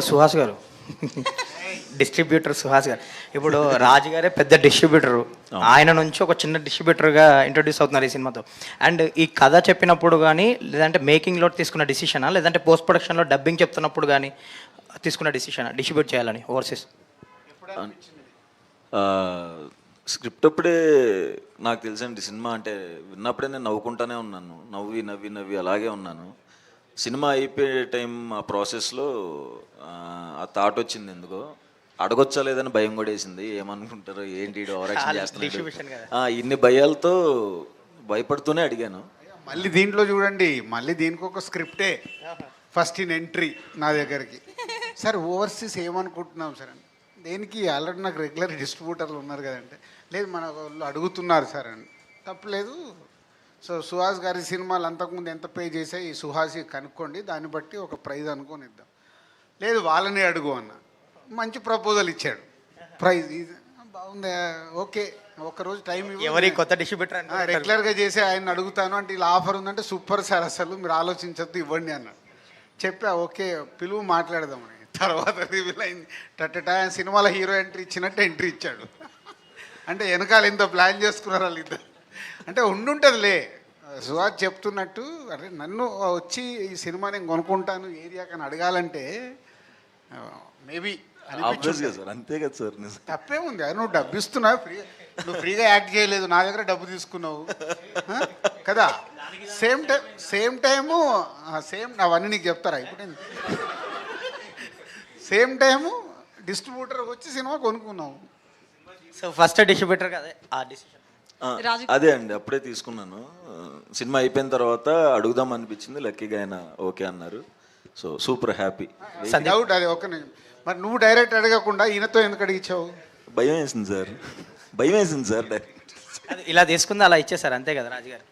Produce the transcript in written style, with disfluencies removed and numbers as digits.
సుహాస్ గారు డిస్ట్రిబ్యూటర్ సుహాస్ గారు ఇప్పుడు రాజు గారే పెద్ద డిస్ట్రిబ్యూటరు. ఆయన నుంచి ఒక చిన్న డిస్ట్రిబ్యూటర్గా ఇంట్రొడ్యూస్ అవుతున్నారు ఈ సినిమాతో. అండ్ ఈ కథ చెప్పినప్పుడు కానీ, లేదంటే మేకింగ్లో తీసుకున్న డిసిషనా, లేదంటే పోస్ట్ ప్రొడక్షన్లో డబ్బింగ్ చెప్తున్నప్పుడు కానీ తీసుకున్న డిసిషనా డిస్ట్రిబ్యూట్ చేయాలని ఓవర్సీస్? స్క్రిప్ట్ అప్పుడే నాకు తెలిసండి. సినిమా అంటే విన్నప్పుడే నేను నవ్వుకుంటానే ఉన్నాను, నవ్వి నవ్వి నవ్వి అలాగే ఉన్నాను. సినిమా అయిపోయే టైం ఆ ప్రాసెస్లో ఆ థాట్ వచ్చింది, ఎందుకో అడగొచ్చా లేదని భయం కూడా వేసింది. ఏమనుకుంటారో, ఏంటి ఓవరాక్షన్ చేస్తున్నాడు, ఇన్ని భయాలతో భయపడుతూనే అడిగాను. మళ్ళీ దీంట్లో చూడండి, మళ్ళీ దీనికి ఒక స్క్రిప్టే ఫస్ట్ ఇన్ ఎంట్రీ నా దగ్గరికి. సార్ ఓవర్సీస్ ఏమనుకుంటున్నాం సార్ అని. దేనికి ఆల్రెడీ నాకు రెగ్యులర్ డిస్ట్రిబ్యూటర్లు ఉన్నారు కదంటే, లేదు మన వాళ్ళు అడుగుతున్నారు సార్ అని. తప్పలేదు. సో సుహాస్ గారి సినిమాలు అంతకుముందు ఎంత పే చేసాయి, ఈ సుహాసి కనుక్కోండి, దాన్ని బట్టి ఒక ప్రైజ్ అనుకొని ఇద్దాం. లేదు వాళ్ళని అడుగు అన్న. మంచి ప్రపోజల్ ఇచ్చాడు, ప్రైజ్ బాగుంది, ఓకే ఒకరోజు టైం ఎవరి కొత్త డిస్ట్రిబ్యూటర్ రెగ్యులర్గా చేసి ఆయన అడుగుతాను అంటే ఇలా ఆఫర్ ఉందంటే సూపర్ సార్, అసలు మీరు ఆలోచించద్దు, ఇవ్వండి అన్నాడు. చెప్పా ఓకే పిలువు మాట్లాడదామని. తర్వాత రివీల్ అయింది, టట్టటా సినిమాలో హీరో ఎంట్రీ ఇచ్చినట్టు ఎంట్రీ ఇచ్చాడు. అంటే వెనకాల ఎంత ప్లాన్ చేసుకున్నారు వాళ్ళు ఇద్దరు. అంటే ఉండుంటుందిలే, సుహాస్ చెప్తున్నట్టు. అరే నన్ను వచ్చి ఈ సినిమా నేను కొనుక్కుంటాను ఏరియా కానీ అడగాలంటే మేబీ సార్, అంతే కదా సార్. తప్పే ఉంది. అది నువ్వు డబ్బు ఇస్తున్నావు, నువ్వు ఫ్రీగా యాక్ట్ చేయలేదు, నా దగ్గర డబ్బు తీసుకున్నావు కదా. సేమ్ టైము అవన్నీ నీకు చెప్తారా ఇప్పుడు? సేమ్ టైము డిస్ట్రిబ్యూటర్కి వచ్చి సినిమా కొనుక్కున్నావు. సో ఫస్ట్ డిస్ట్రిబ్యూటర్ కదా ఆ డిసిషన్. అదే అండి, అప్పుడే తీసుకున్నాను. సినిమా అయిపోయిన తర్వాత అడుగుదాం అనిపించింది, లక్కీగా ఆయన ఓకే అన్నారు. So super happy. డౌట్ అది ఒక నిజం. మరి నువ్వు డైరెక్ట్ అడగకుండా ఈయనతో ఎందుకు అడిగించావు? భయం వేసింది సార్, భయం వేసింది సార్. డైరెక్ట్ ఇలా తీసుకుంది అలా ఇచ్చేసారు, అంతే కదా రాజుగారు.